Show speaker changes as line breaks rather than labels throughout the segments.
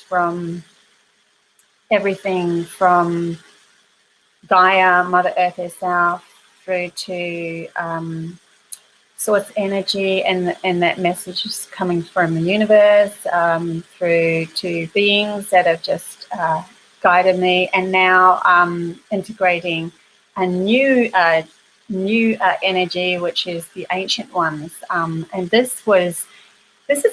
from everything from Gaia, Mother Earth herself, through to source energy, and that message is coming from the universe, through to beings that have just guided me, and now integrating a new energy, which is the ancient ones. And this is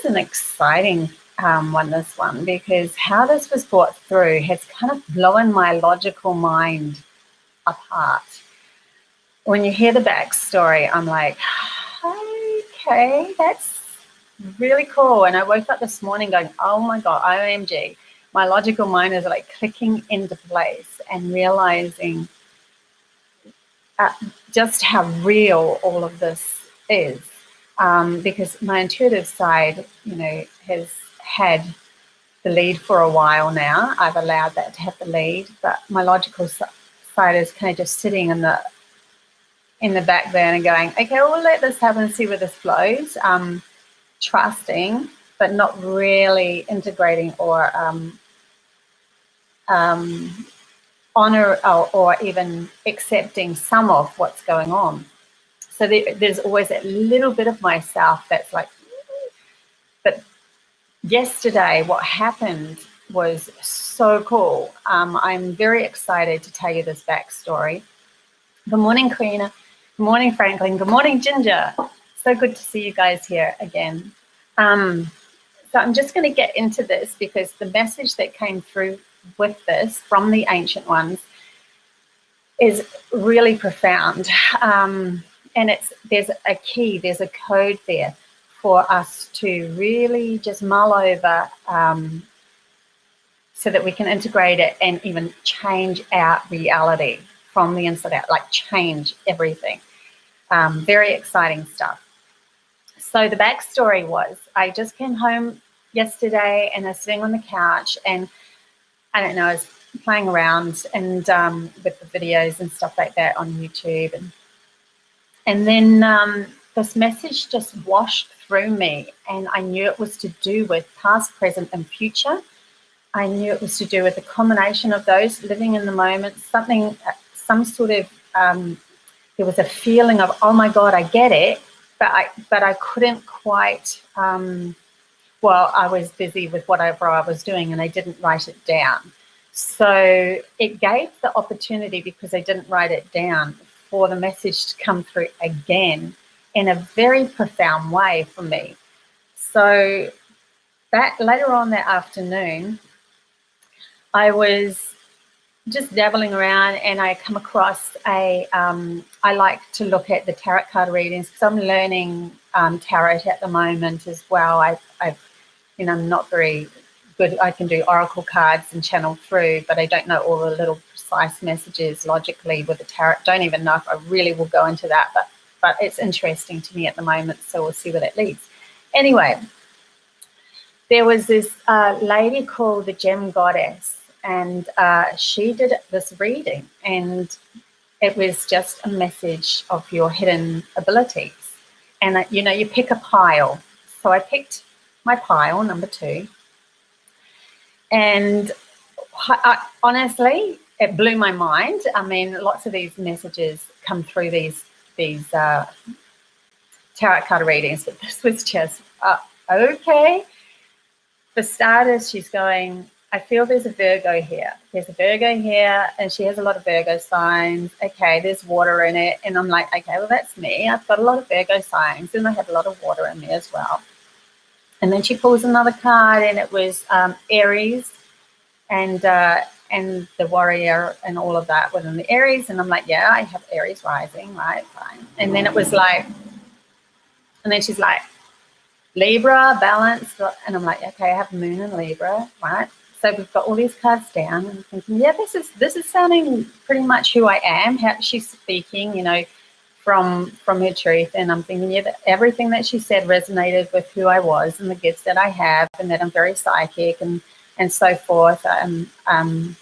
an exciting one, because how this was brought through has kind of blown my logical mind apart. When you hear the backstory, I'm like, okay, that's really cool. And I woke up this morning going, oh my God, OMG. My logical mind is like clicking into place and realizing just how real all of this is. Because my intuitive side, has had the lead for a while now. I've allowed that to have the lead, but my logical side is kind of just sitting in the back there and going, okay, well, we'll let this happen and see where this flows. Trusting, but not really integrating or honor or even accepting some of what's going on. So there's always that little bit of myself that's like, but yesterday what happened was so cool. I'm very excited to tell you this backstory. Good morning, Karina. Good morning, Franklin. Good morning, Ginger. So good to see you guys here again. So I'm just going to get into this because the message that came through with this from the ancient ones is really profound. And there's a key, there's a code there for us to really just mull over, so that we can integrate it and even change our reality from the inside out, like change everything. Very exciting stuff. So the backstory was, I just came home yesterday and I was sitting on the couch, and I don't know, I was playing around and with the videos and stuff like that on YouTube, and then this message just washed through me, and I knew it was to do with past, present, and future. I knew it was to do with a combination of those, living in the moment, some sort of, there was a feeling of, oh my God, I get it, but I couldn't quite, well, I was busy with whatever I was doing and I didn't write it down. So it gave the opportunity, because I didn't write it down, for the message to come through again in a very profound way for me. So that later on that afternoon, I was just dabbling around and I come across I like to look at the tarot card readings because I'm learning tarot at the moment as well. I'm not very good. I can do oracle cards and channel through, but I don't know all the little precise messages logically with the tarot. Don't even know if I really will go into that, but it's interesting to me at the moment, so we'll see where that leads. Anyway, there was this lady called the Gem Goddess, and she did this reading, and it was just a message of your hidden abilities. And you pick a pile. So I picked my pile, number 2. And honestly, it blew my mind. I mean, lots of these messages come through these tarot card readings, but this was just, okay. For starters, she's going, I feel there's a Virgo here. There's a Virgo here, and she has a lot of Virgo signs. Okay, there's water in it. And I'm like, okay, well, that's me. I've got a lot of Virgo signs, and I have a lot of water in me as well. And then she pulls another card, and it was Aries and the warrior and all of that within the Aries. And I'm like, yeah, I have Aries rising, right? Fine. And then it was like, and then she's like, Libra, balance. And I'm like, okay, I have Moon in Libra, right? So we've got all these cards down, and I'm thinking, yeah, this is sounding pretty much who I am. How she's speaking, from her truth. And I'm thinking, yeah, that everything that she said resonated with who I was and the gifts that I have, and that I'm very psychic and so forth. I'm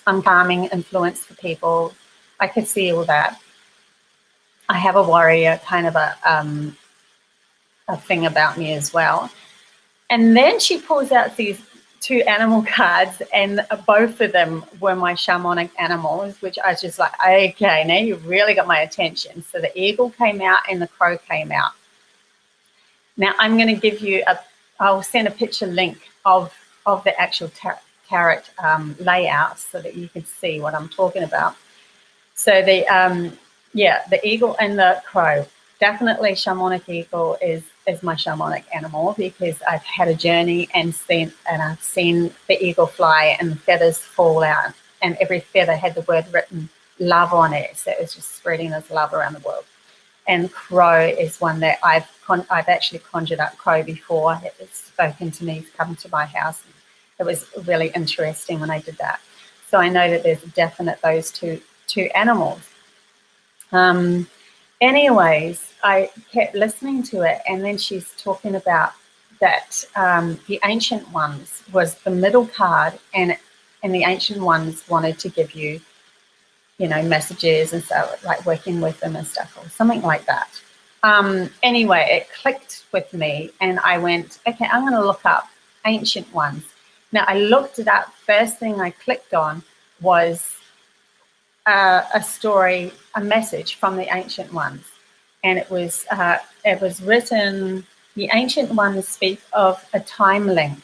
calming influence for people. I could see all that. I have a warrior kind of a thing about me as well. And then she pulls out these two animal cards, and both of them were my shamanic animals, which I was just like, okay, now you really got my attention. So the eagle came out and the crow came out. Now I'm going to give you I'll send a picture link of the actual tarot layout so that you can see what I'm talking about. So the eagle and the crow, definitely shamanic eagle is my shamanic animal, because I've had a journey and I've seen the eagle fly and the feathers fall out, and every feather had the word written love on it. So it was just spreading this love around the world. And crow is one that I've actually conjured up crow before. It's spoken to me, it's come to my house. It was really interesting when I did that. So I know that there's definite those two animals. Anyways, I kept listening to it, and then she's talking about that the Ancient Ones was the middle card, and the Ancient Ones wanted to give you, messages and so, like working with them and stuff, or something like that. Anyway, it clicked with me, and I went, okay, I'm going to look up Ancient Ones. Now, I looked it up. First thing I clicked on was a story, a message from the Ancient Ones, and it was written. The Ancient Ones speak of a time link,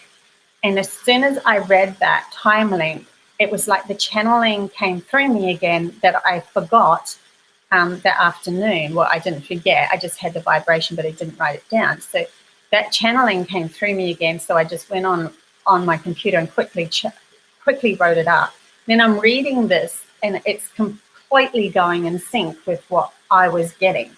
and as soon as I read that time link, it was like the channeling came through me again that I forgot that afternoon. Well, I didn't forget, I just had the vibration, but I didn't write it down. So that channeling came through me again. So I just went on my computer and quickly wrote it up. Then I'm reading this, and it's completely going in sync with what I was getting.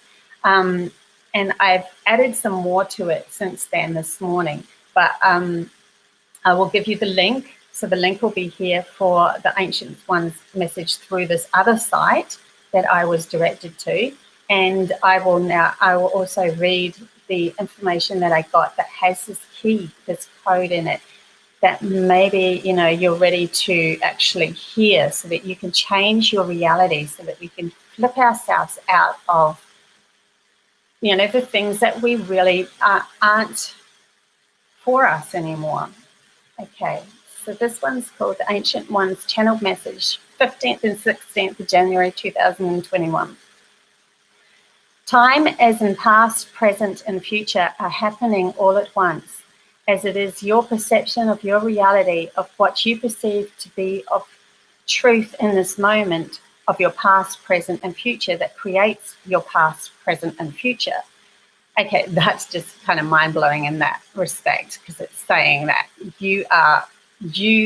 And I've added some more to it since then this morning, but I will give you the link. So the link will be here for the Ancient Ones message through this other site that I was directed to. And I will also read the information that I got that has this key, this code in it, that maybe, you're ready to actually hear, so that you can change your reality, so that we can flip ourselves out of, the things that we really aren't for us anymore. Okay, so this one's called The Ancient Ones Channeled Message, 15th and 16th of January 2021. Time as in past, present, and future are happening all at once, as it is your perception of your reality, of what you perceive to be of truth in this moment of your past, present, and future that creates your past, present, and future. Okay, that's just kind of mind-blowing in that respect, because it's saying that you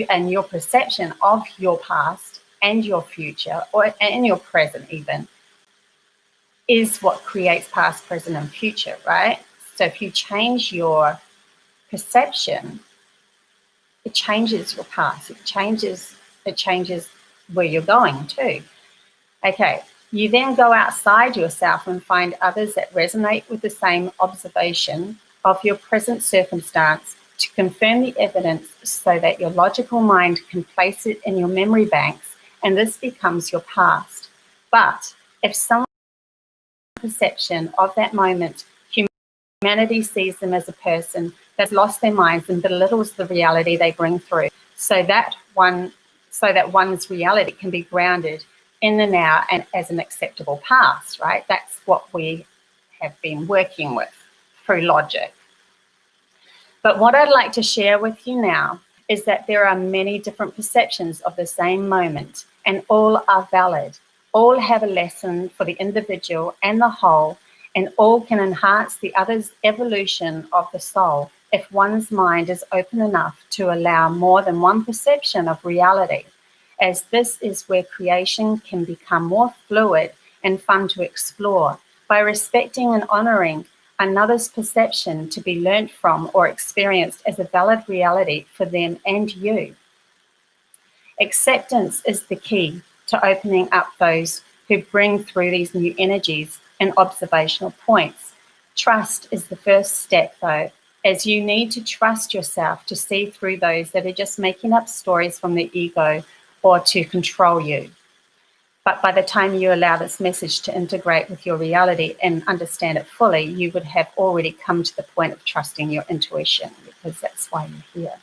and your perception of your past and your future, and your present even, is what creates past, present, and future, right? So if you change your perception, it changes your past. It changes where you're going to. Okay, you then go outside yourself and find others that resonate with the same observation of your present circumstance to confirm the evidence, so that your logical mind can place it in your memory banks, and this becomes your past. But if someone's perception of that moment, humanity sees them as a person that's lost their minds and belittles the reality they bring through, so that one's reality can be grounded in the now and as an acceptable past, right? That's what we have been working with through logic. But what I'd like to share with you now is that there are many different perceptions of the same moment, and all are valid. All have a lesson for the individual and the whole, and all can enhance the other's evolution of the soul if one's mind is open enough to allow more than one perception of reality, as this is where creation can become more fluid and fun to explore, by respecting and honouring another's perception to be learnt from or experienced as a valid reality for them and you. Acceptance is the key to opening up those who bring through these new energies and observational points. Trust is the first step, though, as you need to trust yourself to see through those that are just making up stories from the ego or to control you. But by the time you allow this message to integrate with your reality and understand it fully, you would have already come to the point of trusting your intuition, because that's why you're here.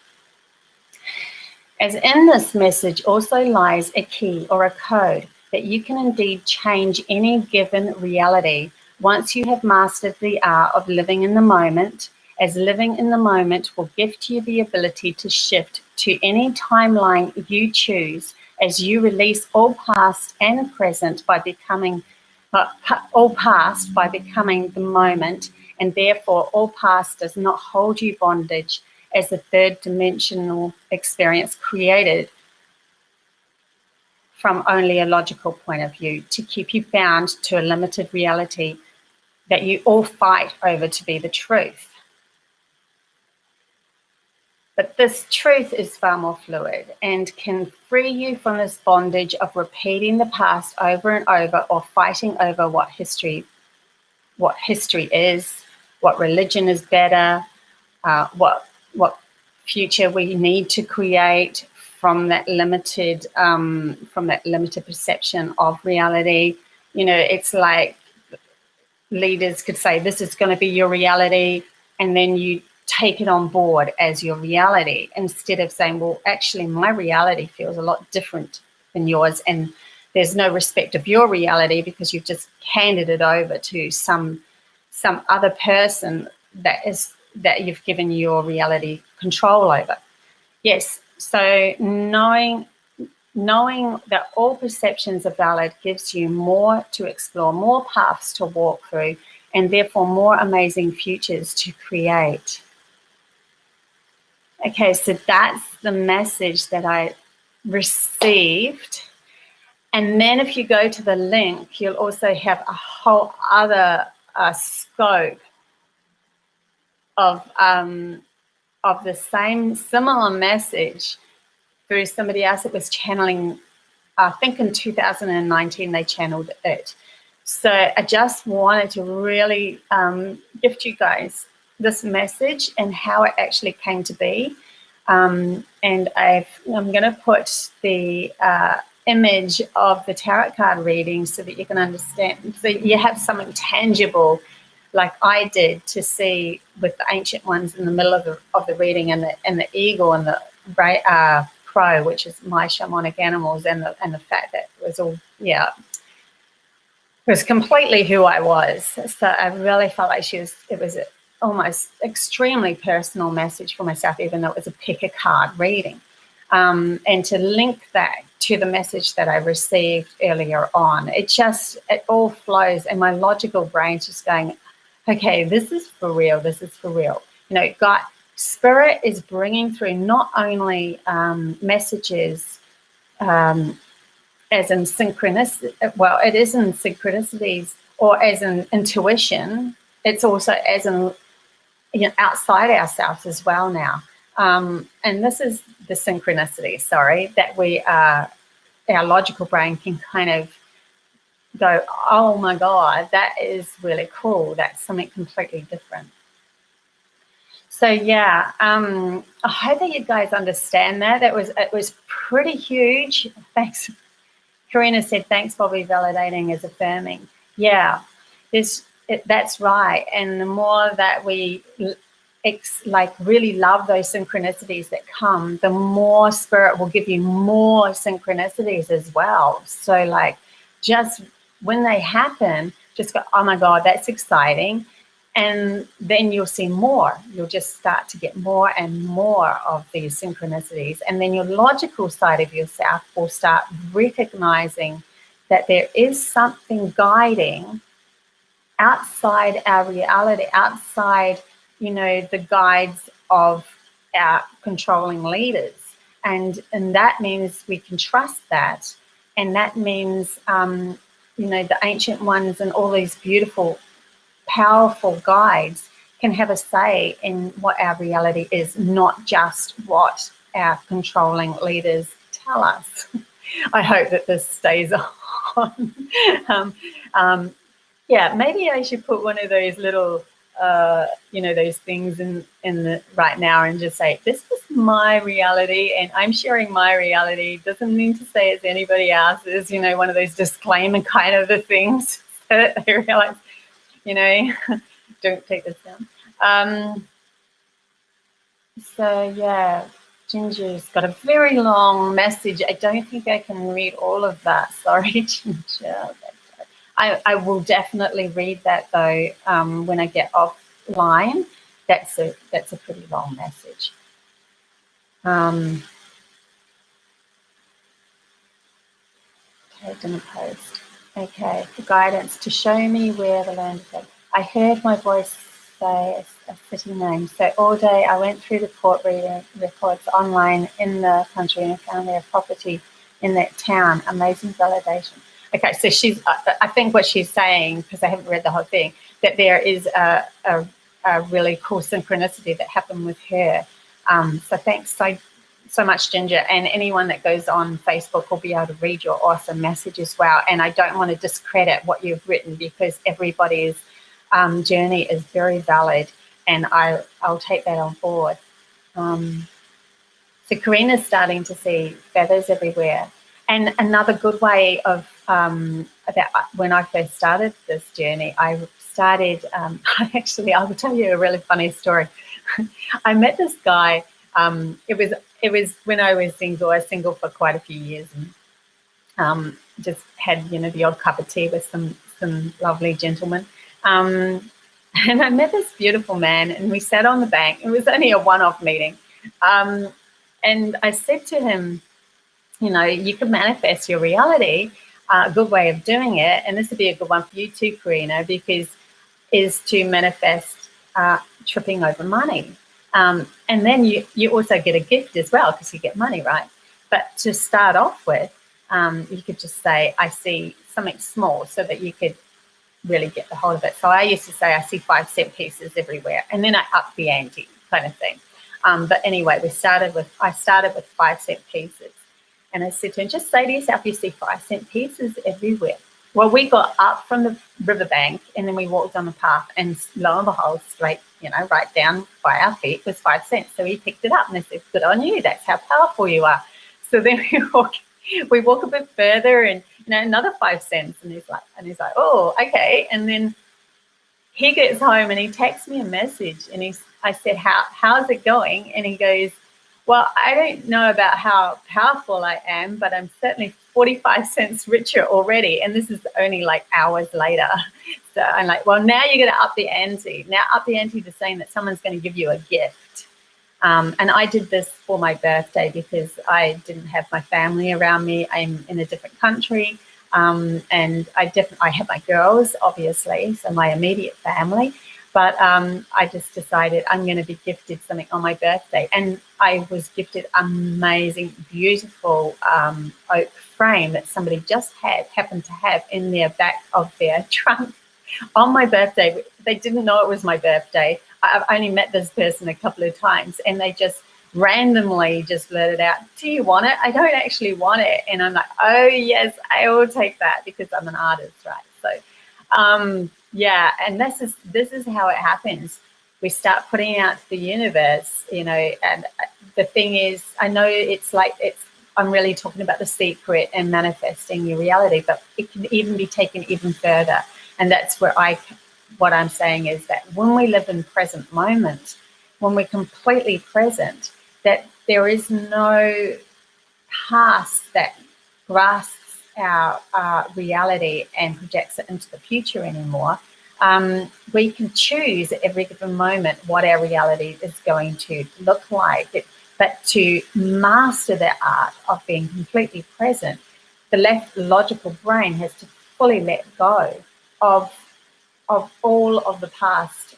As in this message also lies a key or a code that you can indeed change any given reality once you have mastered the art of living in the moment, as living in the moment will gift you the ability to shift to any timeline you choose as you release all past and present by becoming all past by becoming the moment, and therefore all past does not hold you bondage as the third dimensional experience created from only a logical point of view to keep you bound to a limited reality that you all fight over to be the truth. But this truth is far more fluid and can free you from this bondage of repeating the past over and over, or fighting over what history is, what religion is better, what future we need to create from that limited perception of reality. You know, it's like leaders could say, this is going to be your reality, and then you take it on board as your reality, instead of saying, well, actually my reality feels a lot different than yours, and there's no respect of your reality because you've just handed it over to some other person that you've given your reality control over. Yes, so knowing that all perceptions are valid gives you more to explore, more paths to walk through, and therefore more amazing futures to create. Okay, so that's the message that I received. And then if you go to the link, you'll also have a whole other scope of the same similar message through somebody else that was channeling. I think in 2019 they channeled it. So I just wanted to really gift you guys this message and how it actually came to be. And I'm going to put the image of the tarot card reading so that you can understand, so you have something tangible like I did to see with the ancient ones in the middle of the reading, and the eagle and the crow, which is my shamanic animals, and the fact that it was all, yeah, it was completely who I was. So I really felt like it was almost extremely personal message for myself, even though it was a pick a card reading. And to link that to the message that I received earlier on, it all flows, and my logical brain's just going, okay, this is for real, this is for real. You know, God, Spirit is bringing through not only messages as in synchronicity, well, it is in synchronicities, or as in intuition, it's also as in, you know, outside ourselves as well now. And this is the synchronicity, that our logical brain can kind of go, oh my God, that is really cool. That's something completely different. So yeah, I hope that you guys understand that. It was pretty huge. Thanks. Karina said, thanks, Bobbie, validating is affirming. Yeah, that's right. And the more that we really love those synchronicities that come, the more Spirit will give you more synchronicities as well. So like, just when they happen, just go, oh my God, that's exciting. And then you'll see more. You'll just start to get more and more of these synchronicities. And then your logical side of yourself will start recognizing that there is something guiding outside our reality, outside, you know, the guides of our controlling leaders. And that means we can trust that. And that means, you know, the ancient ones and all these beautiful, powerful guides can have a say in what our reality is, not just what our controlling leaders tell us. I hope that this stays on. Yeah, maybe I should put one of those little, you know, those things in the right now and just say, this is my reality and I'm sharing my reality. Doesn't mean to say it's anybody else's, you know, one of those disclaimer kind of the things that they realize, you know, don't take this down. So yeah, Ginger's got a very long message. I don't think I can read all of that. Sorry, Ginger. I will definitely read that though when I get offline. That's a pretty long message. Okay, didn't post. Okay, for guidance to show me where the land is. I heard my voice say a city name. So all day I went through the court records online in the country and found their property in that town. Amazing validation. Okay, so she's. I think what she's saying, because I haven't read the whole thing, that there is a really cool synchronicity that happened with her. So thanks so much, Ginger, and anyone that goes on Facebook will be able to read your awesome message as well. And I don't want to discredit what you've written, because everybody's journey is very valid, and I'll take that on board. So Karina's starting to see feathers everywhere. And another good way of that, when I first started this journey, I started, I will tell you a really funny story. I met this guy, it was when I was single. I was single for quite a few years, and just had, the odd cup of tea with some lovely gentlemen. And I met this beautiful man, and we sat on the bank. It was only a one-off meeting. And I said to him, you can manifest your reality. A good way of doing it, and this would be a good one for you too, Karina, is to manifest tripping over money. And then you also get a gift as well, because you get money, right? But to start off with, you could just say, I see something small, so that you could really get the hold of it. So I used to say, I see 5-cent pieces everywhere, and then I up the ante kind of thing. But anyway, I started with 5-cent pieces. And I said to him, just say to yourself, you see 5-cent pieces everywhere. Well, we got up from the riverbank, and then we walked on the path, and lo and behold, straight, right down by our feet was 5 cents. So he picked it up, and I said, good on you. That's how powerful you are. So then we walk a bit further, and another 5 cents, and he's like, oh, okay. And then he gets home, and he texts me a message, and I said, how's it going? And he goes, well, I don't know about how powerful I am, but I'm certainly 45 cents richer already. And this is only like hours later. So I'm like, well, now you're going to up the ante. Now up the ante to saying that someone's going to give you a gift. And I did this for my birthday, because I didn't have my family around me. I'm in a different country. And I have my girls, obviously, so my immediate family. But I just decided I'm going to be gifted something on my birthday. And I was gifted amazing, beautiful oak frame that somebody just happened to have in their back of their trunk on my birthday. They didn't know it was my birthday. I've only met this person a couple of times, and they just randomly just blurted out, do you want it? I don't actually want it. And I'm like, oh, yes, I will take that, because I'm an artist, right? So, yeah, and this is how it happens. We start putting out to the universe, and the thing is, I know I'm really talking about the secret and manifesting your reality, but it can even be taken even further. And that's where what I'm saying is that when we live in present moment, when we're completely present, that there is no past that grasps our reality and projects it into the future anymore. We can choose at every given moment what our reality is going to look like. But to master the art of being completely present, the left logical brain has to fully let go of all of the past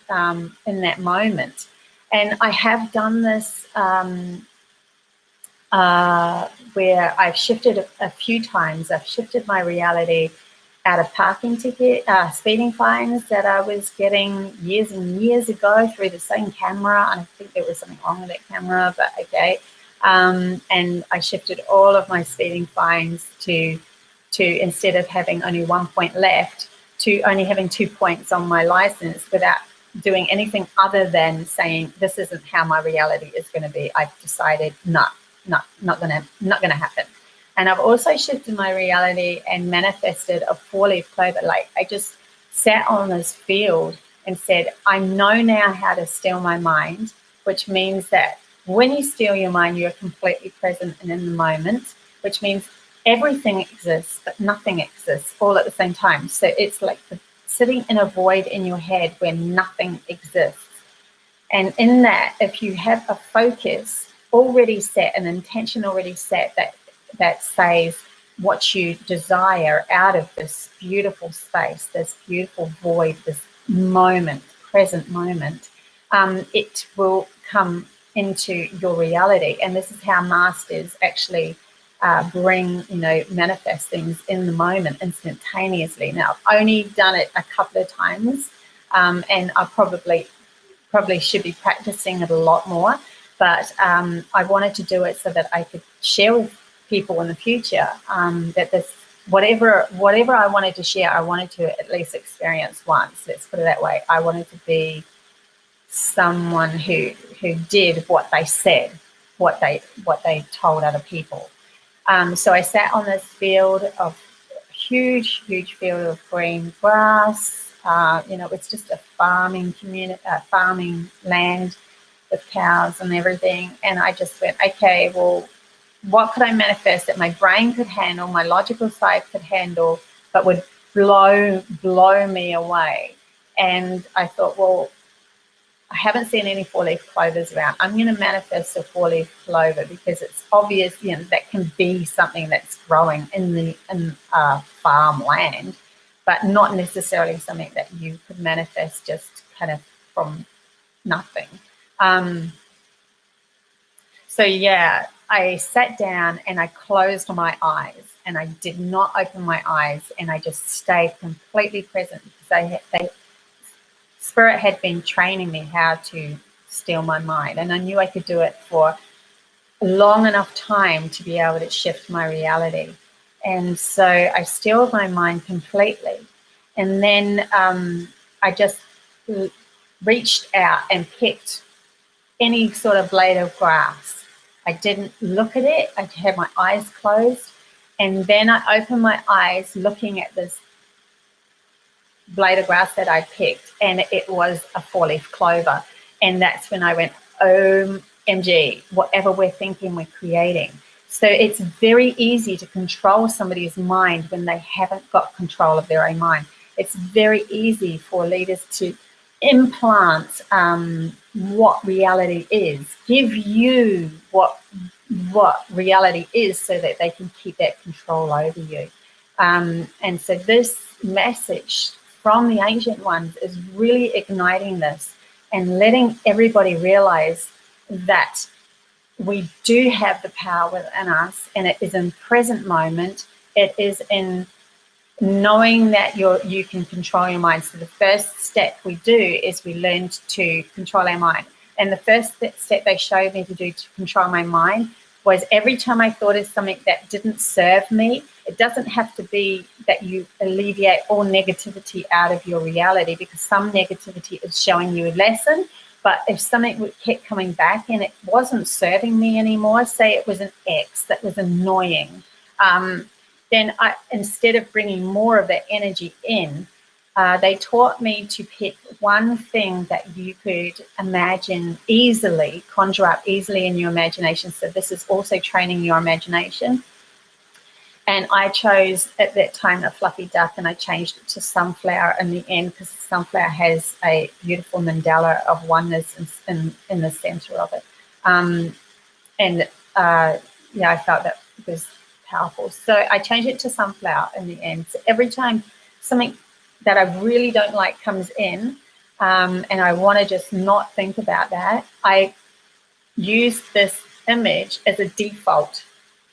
in that moment. And I have done this where I've shifted a few times. I've shifted my reality out of parking ticket, speeding fines that I was getting years and years ago through the same camera. And I think there was something wrong with that camera, but okay. And I shifted all of my speeding fines to instead of having only 1 point left, to only having 2 points on my license, without doing anything other than saying, this isn't how my reality is going to be. I've decided not gonna happen. And I've also shifted my reality and manifested a 4-leaf clover. Like, I just sat on this field and said, I know now how to still my mind, which means that When you steal your mind, you're completely present and in the moment, which means everything exists, but nothing exists all at the same time. So it's like sitting in a void in your head where nothing exists. And in that, if you have a focus already set, an intention already set that says what you desire out of this beautiful space, this beautiful void, this moment, present moment, it will come into your reality. And this is how masters actually bring, manifest things in the moment instantaneously. Now, I've only done it a couple of times, and I probably should be practicing it a lot more, but I wanted to do it so that I could share with people in the future that this, whatever I wanted to share, I wanted to at least experience once. Let's put it that way. I wanted to be someone who did what they said, what they told other people. So I sat on this field of huge field of green grass. It's just a farming community, farming land with cows and everything. And I just went, okay, well, what could I manifest that my brain could handle, my logical side could handle, but would blow me away? And I thought, well, I haven't seen any four-leaf clovers around. I'm going to manifest a four-leaf clover because it's obvious, that can be something that's growing in farmland, but not necessarily something that you could manifest just kind of from nothing. So yeah, I sat down and I closed my eyes and I did not open my eyes, and I just stayed completely present because Spirit had been training me how to steal my mind, and I knew I could do it for a long enough time to be able to shift my reality. And so I stilled my mind completely. And then I just reached out and picked any sort of blade of grass. I didn't look at it. I had my eyes closed. And then I opened my eyes looking at this blade of grass that I picked, and it was a four-leaf clover. And that's when I went, OMG, whatever we're thinking, we're creating. So it's very easy to control somebody's mind when they haven't got control of their own mind. It's very easy for leaders to implant what reality is, give you what reality is so that they can keep that control over you. And so this message from the ancient ones is really igniting this and letting everybody realize that we do have the power within us, and it is in present moment. It is in knowing that you can control your mind. So the first step we do is we learn to control our mind. And the first step they showed me to do to control my mind was every time I thought of something that didn't serve me, it doesn't have to be that you alleviate all negativity out of your reality, because some negativity is showing you a lesson. But if something kept coming back and it wasn't serving me anymore, say it was an ex that was annoying, then instead of bringing more of that energy in, they taught me to pick one thing that you could imagine easily, conjure up easily in your imagination. So this is also training your imagination. And I chose at that time a fluffy duck, and I changed it to sunflower in the end, because sunflower has a beautiful mandala of oneness in the center of it. I felt that was powerful. So I changed it to sunflower in the end. So every time something that I really don't like comes in, and I want to just not think about that, I use this image as a default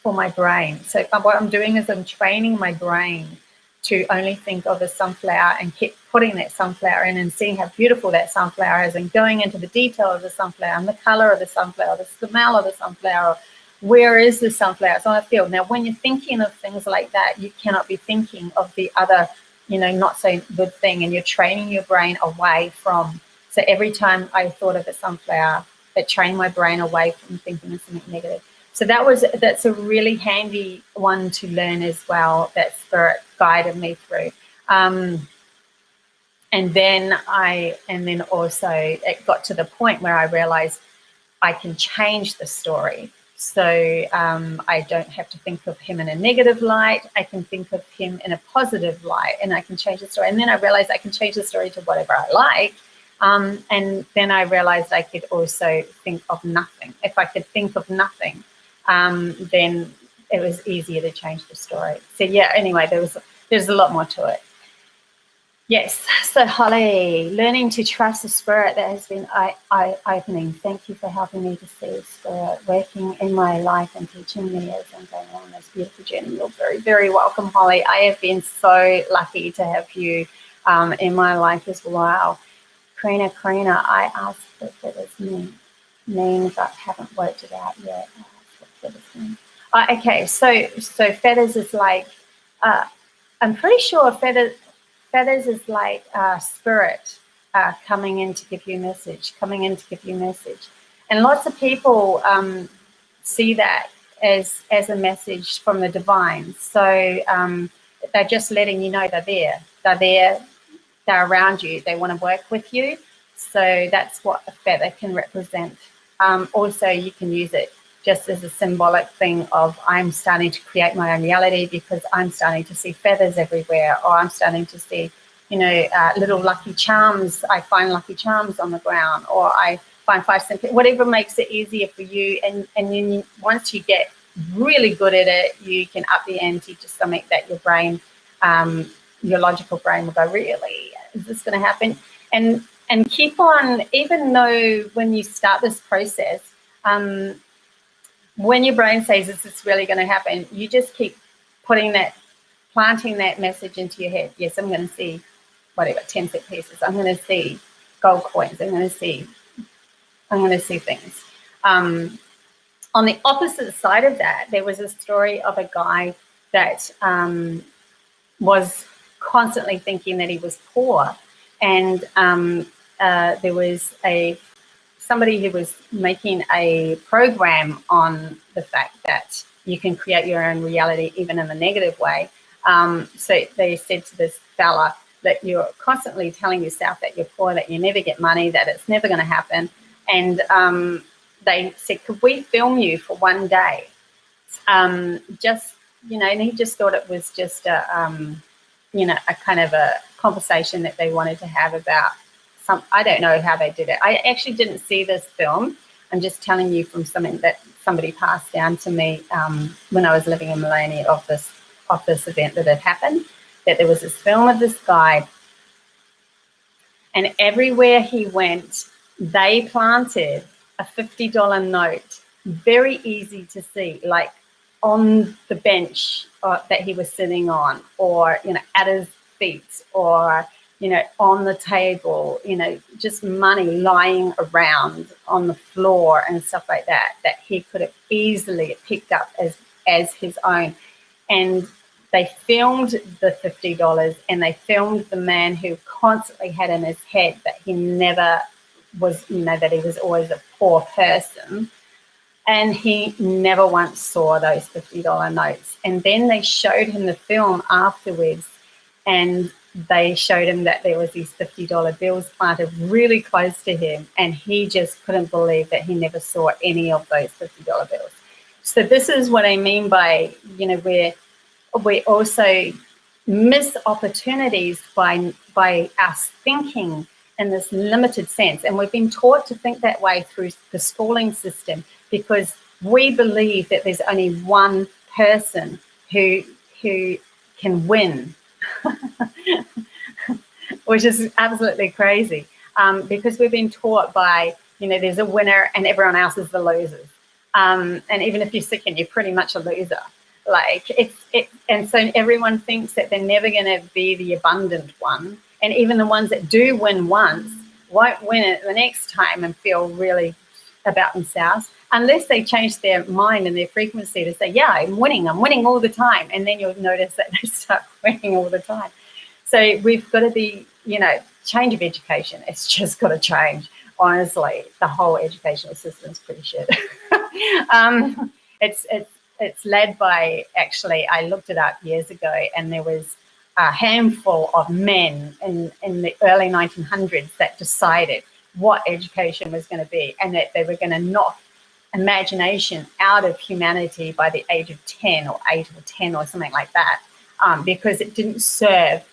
for my brain. So what I'm doing is I'm training my brain to only think of a sunflower and keep putting that sunflower in and seeing how beautiful that sunflower is, and going into the detail of the sunflower and the color of the sunflower, the smell of the sunflower. Where is the sunflower? It's on a field. Now, when you're thinking of things like that, you cannot be thinking of the other, not so good thing, and you're training your brain away from. So every time I thought of a sunflower, it trained my brain away from thinking of something negative. So that's a really handy one to learn as well, that Spirit guided me through. And then also it got to the point where I realized I can change the story. So I don't have to think of him in a negative light. I can think of him in a positive light, and I can change the story. And then I realized I can change the story to whatever I like. And then I realized I could also think of nothing. If I could think of nothing, then it was easier to change the story. So yeah, anyway, there's a lot more to it. Yes, so Holly, learning to trust the spirit, that has been eye-opening. Thank you for helping me to see spirit working in my life and teaching me as I'm going on this beautiful journey. You're very, very welcome, Holly. I have been so lucky to have you in my life as well. Karina, I asked what feathers mean, but haven't worked it out yet. I asked what feathers mean. Okay, so feathers is like, I'm pretty sure feathers is like spirit coming in to give you a message, And lots of people see that as a message from the divine. So they're just letting you know they're there. They're around you. They want to work with you. So that's what a feather can represent. Also, you can use it just as a symbolic thing of I'm starting to create my own reality because I'm starting to see feathers everywhere, or I'm starting to see, little lucky charms. I find lucky charms on the ground, or I find 5 cent, whatever makes it easier for you. And then once you get really good at it, you can up the ante to something that your brain, your logical brain will go, really? Is this going to happen? And keep on, even though when you start this process, when your brain says, is this really going to happen? You just keep planting that message into your head. Yes, I'm going to see whatever, 10 cent pieces. I'm going to see gold coins. I'm going to see things. On the opposite side of that, there was a story of a guy that was constantly thinking that he was poor. And there was somebody who was making a program on the fact that you can create your own reality even in a negative way. So they said to this fella that you're constantly telling yourself that you're poor, that you never get money, that it's never going to happen. And they said, could we film you for one day? And he just thought it was just a kind of a conversation that they wanted to have about I don't know how they did it. I actually didn't see this film. I'm just telling you from something that somebody passed down to me when I was living in Melania of this event that had happened, that there was this film of this guy, and everywhere he went, they planted a $50 note, very easy to see, like on the bench that he was sitting on, or, at his feet, or, on the table, just money lying around on the floor and stuff like that he could have easily picked up as his own. And they filmed the $50, and they filmed the man who constantly had in his head that he never was, that he was always a poor person. And he never once saw those $50 notes. And then they showed him the film afterwards, and they showed him that there was these $50 bills planted really close to him, and he just couldn't believe that he never saw any of those $50 bills. So this is what I mean by, we also miss opportunities by us thinking in this limited sense. And we've been taught to think that way through the schooling system, because we believe that there's only one person who can win. Which is absolutely crazy, because we've been taught by, there's a winner and everyone else is the losers. And even if you're second, you're pretty much a loser. And so everyone thinks that they're never going to be the abundant one. And even the ones that do win once won't win it the next time and feel really about themselves, unless they change their mind and their frequency to say, yeah, I'm winning all the time. And then you'll notice that they start winning all the time. So we've got to be, change of education. It's just got to change. Honestly, the whole educational system is pretty shit. It's led by, actually, I looked it up years ago, and there was a handful of men in the early 1900s that decided what education was going to be, and that they were going to knock imagination out of humanity by the age of 10 or 8 or 10 or something like that, because it didn't serve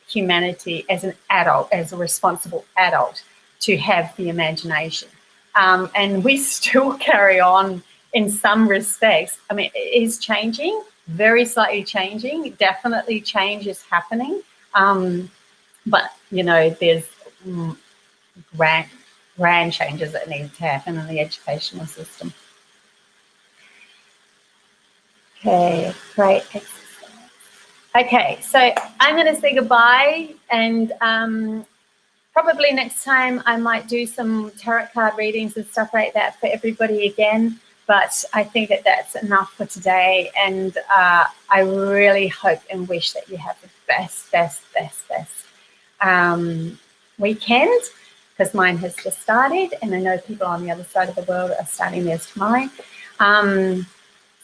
humanity as an adult, as a responsible adult, to have the imagination. And we still carry on in some respects. I mean, it is changing, very slightly changing. Definitely change is happening. But, you know, there's grand changes that need to happen in the educational system. Okay, great. Okay, so I'm going to say goodbye, and probably next time I might do some tarot card readings and stuff like that for everybody again. But I think that that's enough for today, and I really hope and wish that you have the best weekend, because mine has just started, and I know people on the other side of the world are starting theirs tomorrow.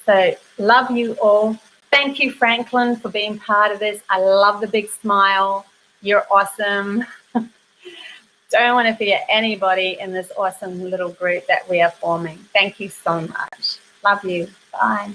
So love you all. Thank you, Franklin, for being part of this. I love the big smile. You're awesome. Don't want to forget anybody in this awesome little group that we are forming. Thank you so much. Love you. Bye.